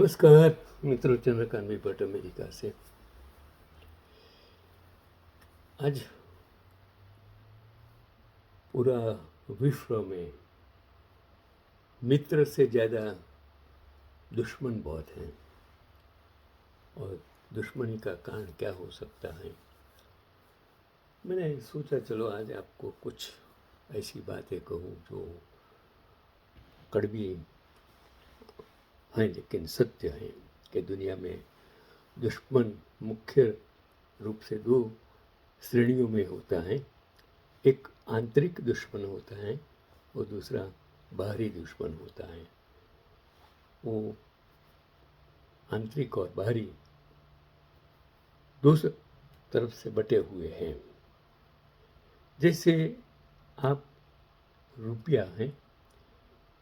नमस्कार मित्रों, चंद्रकांत भट्ट अमेरिका से। आज पूरा विश्व में मित्र से ज़्यादा दुश्मन बहुत हैं, और दुश्मनी का कारण क्या हो सकता है। मैंने सोचा चलो आज आपको कुछ ऐसी बातें कहूँ जो कड़वी हैं लेकिन सत्य हैं कि दुनिया में दुश्मन मुख्य रूप से दो श्रेणियों में होता है। एक आंतरिक दुश्मन होता है और दूसरा बाहरी दुश्मन होता है। वो आंतरिक और बाहरी दो तरफ से बटे हुए हैं। जैसे आप रुपया है,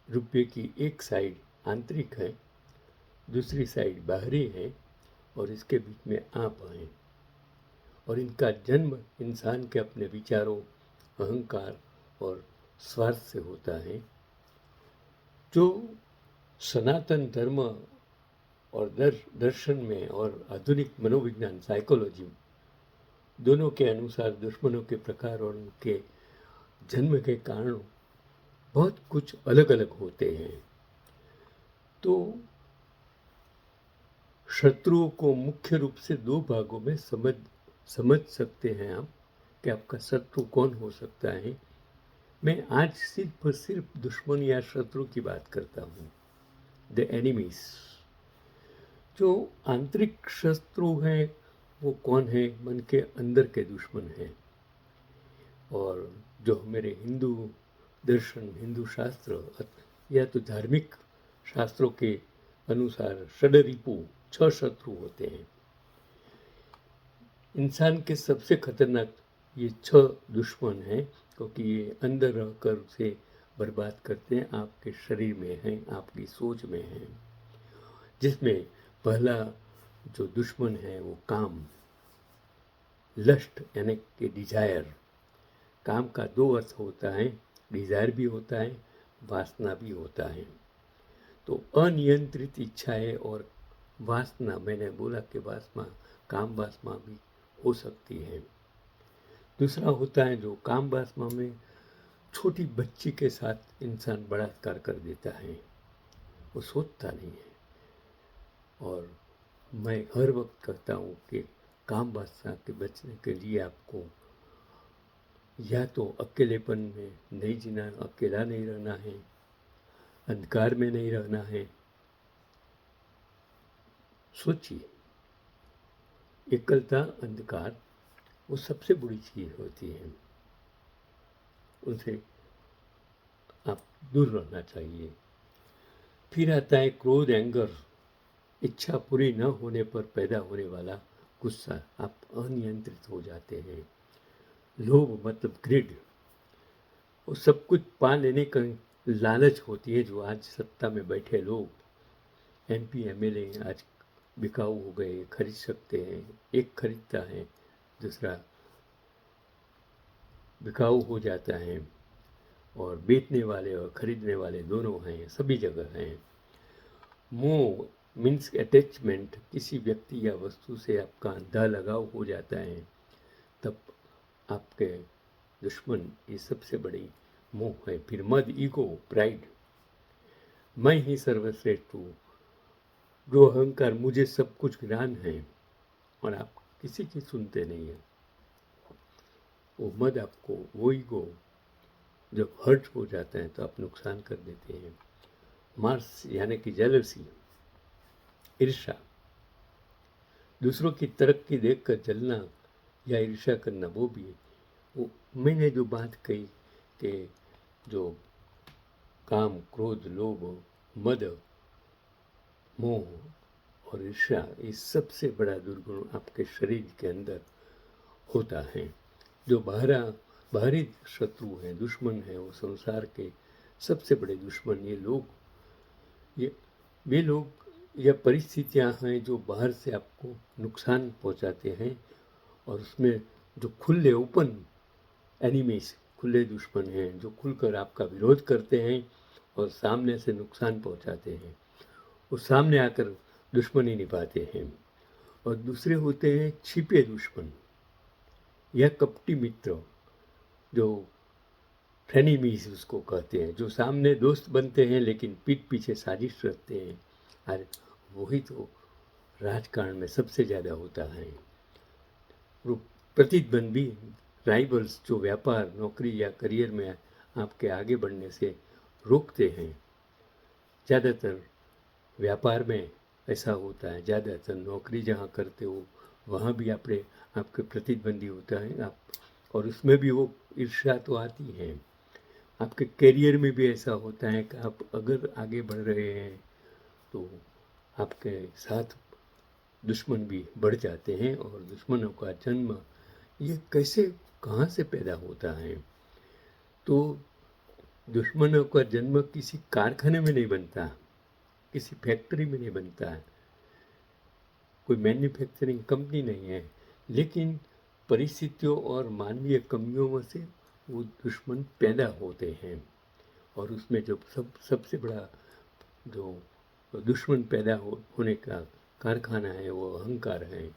रुपये की एक साइड आंतरिक है, दूसरी साइड बाहरी है, और इसके बीच में आप हैं। और इनका जन्म इंसान के अपने विचारों, अहंकार और स्वार्थ से होता है। जो सनातन धर्म और दर्शन में और आधुनिक मनोविज्ञान साइकोलॉजी दोनों के अनुसार दुश्मनों के प्रकार और उनके जन्म के कारण बहुत कुछ अलग अलग होते हैं। तो शत्रुओं को मुख्य रूप से दो भागों में समझ सकते हैं आप कि आपका शत्रु कौन हो सकता है। मैं आज सिर्फ और सिर्फ दुश्मन या शत्रु की बात करता हूँ, द एनिमीज। जो आंतरिक शत्रु हैं वो कौन है? मन के अंदर के दुश्मन हैं। और जो मेरे हिंदू दर्शन, हिंदू शास्त्र या तो धार्मिक शास्त्रों के अनुसार षडरिपु 6 शत्रु होते हैं। इंसान के सबसे खतरनाक ये 6 दुश्मन हैं, क्योंकि ये अंदर रहकर उसे बर्बाद करते हैं। आपके शरीर में हैं, आपकी सोच में हैं। जिसमें पहला जो दुश्मन है वो काम, लस्ट यानी कि डिजायर। काम का दो अर्थ होता है, डिजायर भी होता है, वासना भी होता है। तो अनियंत्रित इच्छाएं और वासना, मैंने बोला कि वासना, काम वासना भी हो सकती है। दूसरा होता है जो काम वासना में छोटी बच्ची के साथ इंसान बलात्कार कर देता है, वो सोचता नहीं है। और मैं हर वक्त कहता हूँ कि काम वासना के बचने के लिए आपको या तो अकेलेपन में नहीं जीना, अकेला नहीं रहना है, अंधकार में नहीं रहना है। सोचिए, एकलता, अंधकार वो सबसे बुरी चीज होती है, उनसे आप दूर रहना चाहिए। फिर आता है क्रोध, एंगर, इच्छा पूरी न होने पर पैदा होने वाला गुस्सा। आप अनियंत्रित हो जाते हैं। लोभ मतलब ग्रिड, वो सब कुछ पा लेने का लालच होती है। जो आज सत्ता में बैठे लोग, एमपी एमएलए आज बिकाऊ हो गए, खरीद सकते हैं। एक खरीदता है, दूसरा बिकाऊ हो जाता है। और बेचने वाले और खरीदने वाले दोनों हैं, सभी जगह हैं। मोह मीन्स अटैचमेंट, किसी व्यक्ति या वस्तु से आपका अंधा लगाव हो जाता है, तब आपके दुश्मन ये सबसे बड़ी मोह है। फिर मद, ईगो, प्राइड, मैं ही सर्वश्रेष्ठ हूँ, जो अहंकार, मुझे सब कुछ ज्ञान है, और आप किसी की सुनते नहीं है। वो मद आपको, वो ईगो जब हर्ट हो जाता है तो आप नुकसान कर देते हैं। मार्स यानी कि जेलसी, ईर्ष्या, दूसरों की तरक्की देखकर जलना या ईर्ष्या करना, वो भी। वो मैंने जो बात कही कि जो काम, क्रोध, लोभ, मद, मोह और ईर्ष्या, ये सबसे बड़ा दुर्गुण आपके शरीर के अंदर होता है। जो बाहरी शत्रु हैं, दुश्मन हैं, वो संसार के सबसे बड़े दुश्मन ये वे लोग या परिस्थितियां हैं जो बाहर से आपको नुकसान पहुंचाते हैं। और उसमें जो खुले ओपन एनिमीज, खुले दुश्मन हैं, जो खुलकर आपका विरोध करते हैं और सामने से नुकसान पहुंचाते हैं। वो सामने आकर दुश्मनी निभाते हैं। और दूसरे होते हैं छिपे दुश्मन या कपटी मित्र, जो फ्रेनिमीज उसको कहते हैं, जो सामने दोस्त बनते हैं लेकिन पीठ पीछे साजिश रखते हैं। और वही तो राजकारण में सबसे ज़्यादा होता है। वो प्रतिद्वंदी राइवल्स जो व्यापार, नौकरी या करियर में आपके आगे बढ़ने से रोकते हैं। ज़्यादातर व्यापार में ऐसा होता है, ज़्यादातर नौकरी जहाँ करते हो वहाँ भी आपके प्रतिद्वंदी होता है आप, और उसमें भी वो ईर्ष्या तो आती है। आपके करियर में भी ऐसा होता है कि आप अगर आगे बढ़ रहे हैं तो आपके साथ दुश्मन भी बढ़ जाते हैं। और दुश्मनों का जन्म ये कैसे, कहाँ से पैदा होता है? तो दुश्मनों का जन्म किसी कारखाने में नहीं बनता, किसी फैक्ट्री में नहीं बनता है, कोई मैन्युफैक्चरिंग कंपनी नहीं है, लेकिन परिस्थितियों और मानवीय कमियों में से वो दुश्मन पैदा होते हैं। और उसमें जो सबसे बड़ा जो दुश्मन पैदा होने का कारखाना है वो अहंकार है।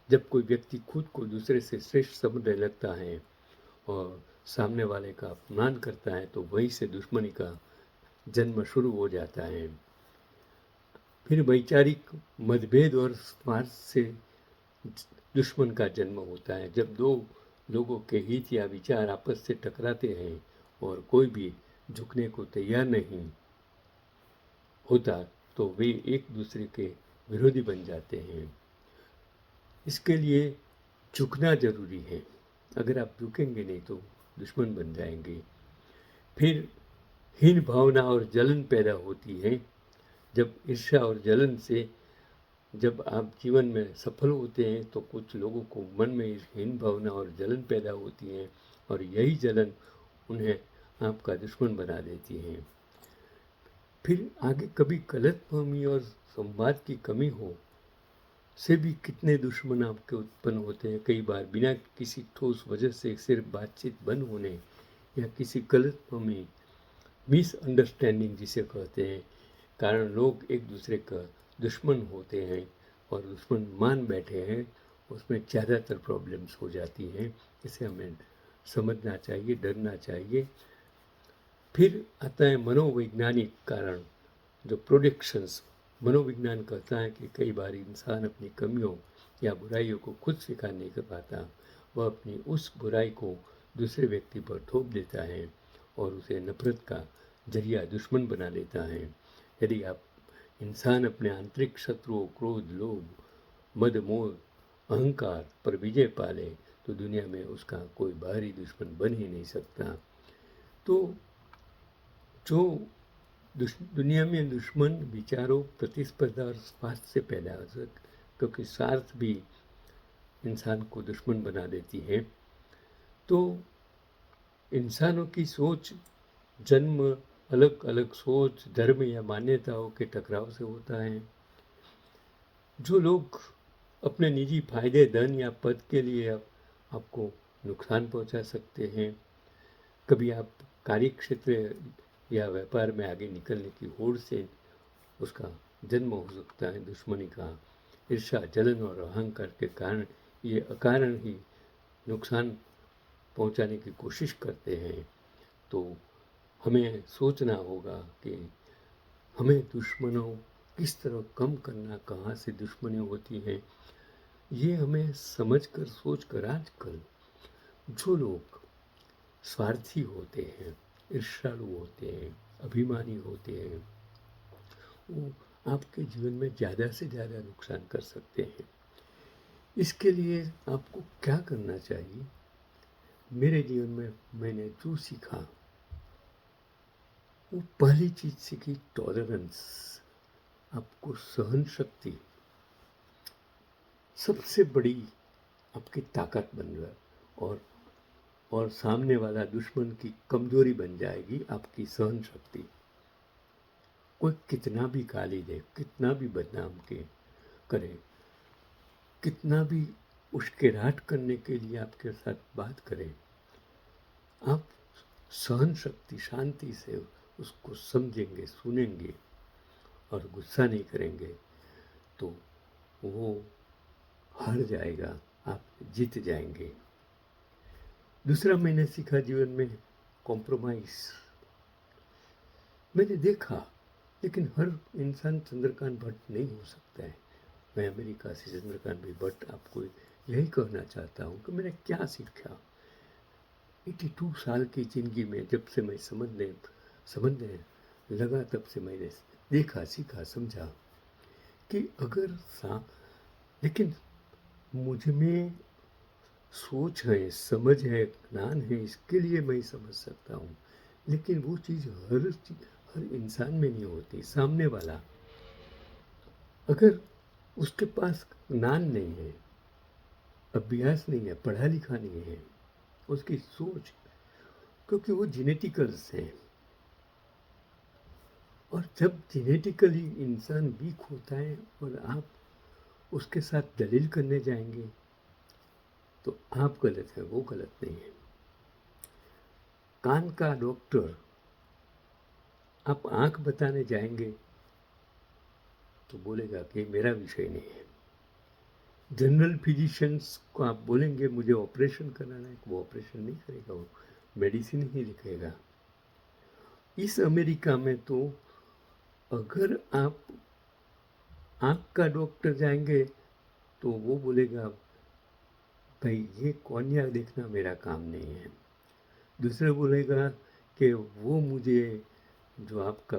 जब कोई व्यक्ति खुद को दूसरे से श्रेष्ठ समझने लगता है और सामने वाले का अपमान करता है तो वहीं से दुश्मनी का जन्म शुरू हो जाता है। फिर वैचारिक मतभेद और स्वार्थ से दुश्मन का जन्म होता है। जब दो लोगों के हित या विचार आपस से टकराते हैं और कोई भी झुकने को तैयार नहीं होता तो वे एक दूसरे के विरोधी बन जाते हैं। इसके लिए झुकना जरूरी है, अगर आप झुकेंगे नहीं तो दुश्मन बन जाएंगे। फिर हीन भावना और जलन पैदा होती है। जब ईर्ष्या और जलन से जब आप जीवन में सफल होते हैं तो कुछ लोगों को मन में हीन भावना और जलन पैदा होती है, और यही जलन उन्हें आपका दुश्मन बना देती है। फिर आगे कभी गलतफहमी और संवाद की कमी हो से भी कितने दुश्मन आपके उत्पन्न होते हैं। कई बार बिना किसी ठोस वजह से सिर्फ बातचीत बंद होने या किसी गलतफहमी, मिसअंडरस्टैंडिंग जिसे कहते हैं, कारण लोग एक दूसरे का दुश्मन होते हैं और दुश्मन मान बैठे हैं। उसमें ज़्यादातर प्रॉब्लम्स हो जाती हैं। इसे हमें समझना चाहिए, डरना चाहिए। फिर आता है मनोवैज्ञानिक कारण, जो प्रोडिक्शंस। मनोविज्ञान कहता है कि कई बार इंसान अपनी कमियों या बुराइयों को खुद स्वीकार नहीं कर पाता। वह अपनी उस बुराई को दूसरे व्यक्ति पर थोप देता है और उसे नफरत का जरिया दुश्मन बना लेता है। यदि आप इंसान अपने आंतरिक शत्रुओं, क्रोध, लोभ, मद, मोह, अहंकार पर विजय पा ले तो दुनिया में उसका कोई बाहरी दुश्मन बन ही नहीं सकता। तो जो दुनिया में दुश्मन विचारों, प्रतिस्पर्धा और स्वार्थ से पैदा हो सकते, क्योंकि स्वार्थ भी इंसान को दुश्मन बना देती है। तो इंसानों की सोच जन्म अलग अलग सोच, धर्म या मान्यताओं के टकराव से होता है। जो लोग अपने निजी फायदे, धन या पद के लिए आपको नुकसान पहुंचा सकते हैं। कभी आप कार्य क्षेत्र या व्यापार में आगे निकलने की होड़ से उसका जन्म हो सकता है दुश्मनी का। ईर्ष्या, जलन और अहंकार के कारण ये अकारण ही नुकसान पहुंचाने की कोशिश करते हैं। तो हमें सोचना होगा कि हमें दुश्मनों किस तरह कम करना, कहाँ से दुश्मनी होती है, ये हमें समझकर, सोचकर आजकल जो लोग स्वार्थी होते हैं, ईर्ष्यालु होते हैं, अभिमानी होते हैं, वो आपके जीवन में ज़्यादा से ज़्यादा नुकसान कर सकते हैं। इसके लिए आपको क्या करना चाहिए? मेरे जीवन में मैंने जो सीखा, वो पहली चीज़ सीखी टॉलरेंस। आपको सहन शक्ति सबसे बड़ी आपकी ताकत बन जाए, और सामने वाला दुश्मन की कमजोरी बन जाएगी आपकी सहन शक्ति। कोई कितना भी गाली दे, कितना भी बदनाम करे, कितना भी उश्केराहट करने के लिए आपके साथ बात करे, आप सहन शक्ति, शांति से उसको समझेंगे, सुनेंगे और गुस्सा नहीं करेंगे तो वो हार जाएगा, आप जीत जाएंगे। दूसरा मैंने सीखा जीवन में, कॉम्प्रोमाइज़। मैंने देखा, लेकिन हर इंसान चंद्रकांत भट्ट नहीं हो सकता है। मैं अमेरिका से चंद्रकांत भाई भट्ट आपको यही कहना चाहता हूँ कि मैंने क्या सीखा 82 साल की ज़िंदगी में। जब से मैं समझने लगा, तब से मैंने देखा, सीखा, समझा कि अगर लेकिन मुझ में सोच है, समझ है, ज्ञान है, इसके लिए मैं समझ सकता हूँ। लेकिन वो चीज़ हर इंसान में नहीं होती। सामने वाला अगर उसके पास ज्ञान नहीं है, अभ्यास नहीं है, पढ़ा लिखा नहीं है, उसकी सोच, क्योंकि वो जेनेटिकल्स हैं, और जब जेनेटिकली इंसान वीक होता है और आप उसके साथ दलील करने जाएंगे तो आप गलत है, वो गलत नहीं है। कान का डॉक्टर आप आंख बताने जाएंगे तो बोलेगा कि मेरा विषय नहीं है। जनरल फिजिशियंस को आप बोलेंगे मुझे ऑपरेशन कराना है, वो ऑपरेशन नहीं करेगा, वो मेडिसिन ही लिखेगा। इस अमेरिका में तो अगर आप आँख का डॉक्टर जाएंगे तो वो बोलेगा भाई ये कॉर्निया देखना मेरा काम नहीं है। दूसरा बोलेगा कि वो मुझे जो आपका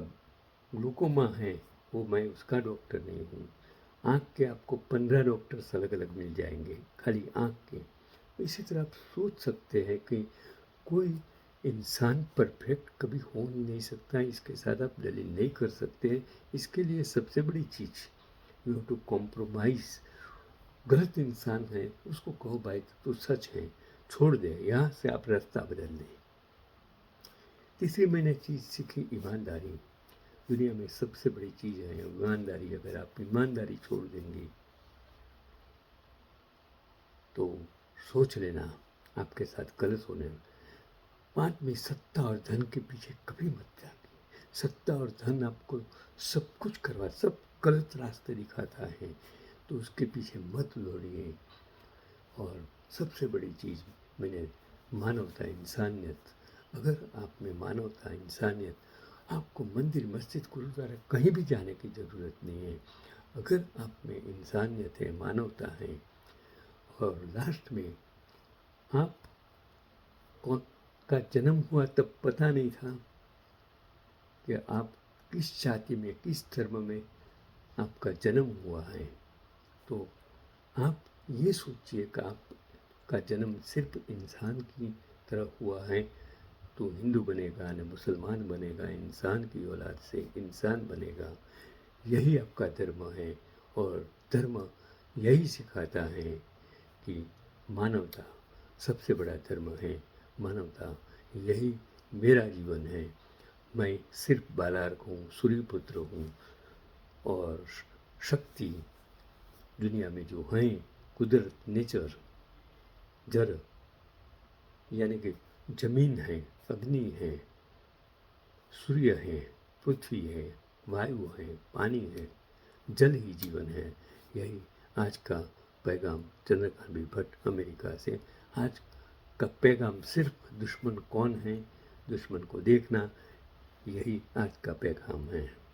ग्लूकोमा है वो मैं उसका डॉक्टर नहीं हूँ। आँख के आपको 15 डॉक्टर्स अलग अलग मिल जाएंगे खाली आँख के। इसी तरह आप सोच सकते हैं कि कोई इंसान परफेक्ट कभी हो ही नहीं सकता, इसके साथ आप दलील नहीं कर सकते। इसके लिए सबसे बड़ी चीज़, यू हैव टू कॉम्प्रोमाइज़। गलत इंसान है उसको कहो भाई तो सच है, छोड़ दे, यहाँ से आप रास्ता बदल दें। तीसरी मैंने चीज़ सीखी, ईमानदारी। दुनिया में सबसे बड़ी चीज़ है ईमानदारी। अगर आप ईमानदारी छोड़ देंगे तो सोच लेना आपके साथ गलत होने। बाद में सत्ता और धन के पीछे कभी मत जाइए। सत्ता और धन आपको सब कुछ सब गलत रास्ते दिखाता है, तो उसके पीछे मत दौड़िए। और सबसे बड़ी चीज़ मैंने, मानवता, इंसानियत। अगर आप में मानवता, इंसानियत, आपको मंदिर, मस्जिद, गुरुद्वारा कहीं भी जाने की ज़रूरत नहीं है। अगर आप में इंसानियत है, मानवता है, और लास्ट में आप कौन का जन्म हुआ तब पता नहीं था कि आप किस जाति में, किस धर्म में आपका जन्म हुआ है, तो आप ये सोचिए कि आपका जन्म सिर्फ इंसान की तरह हुआ है, तो हिंदू बनेगा न मुसलमान बनेगा, इंसान की औलाद से इंसान बनेगा। यही आपका धर्म है, और धर्म यही सिखाता है कि मानवता सबसे बड़ा धर्म है। मानवता, यही मेरा जीवन है। मैं सिर्फ बालार्क हूँ, सूर्यपुत्र हूँ, और शक्ति दुनिया में जो हैं, कुदरत, नेचर, जड़, यानी कि जमीन है, अग्नि है, सूर्य है, पृथ्वी है, वायु है, पानी है, जल ही जीवन है। यही आज का पैगाम चंद्रकांत भट्ट अमेरिका से। आज का पैगाम सिर्फ दुश्मन कौन है, दुश्मन को देखना, यही आज का पैगाम है।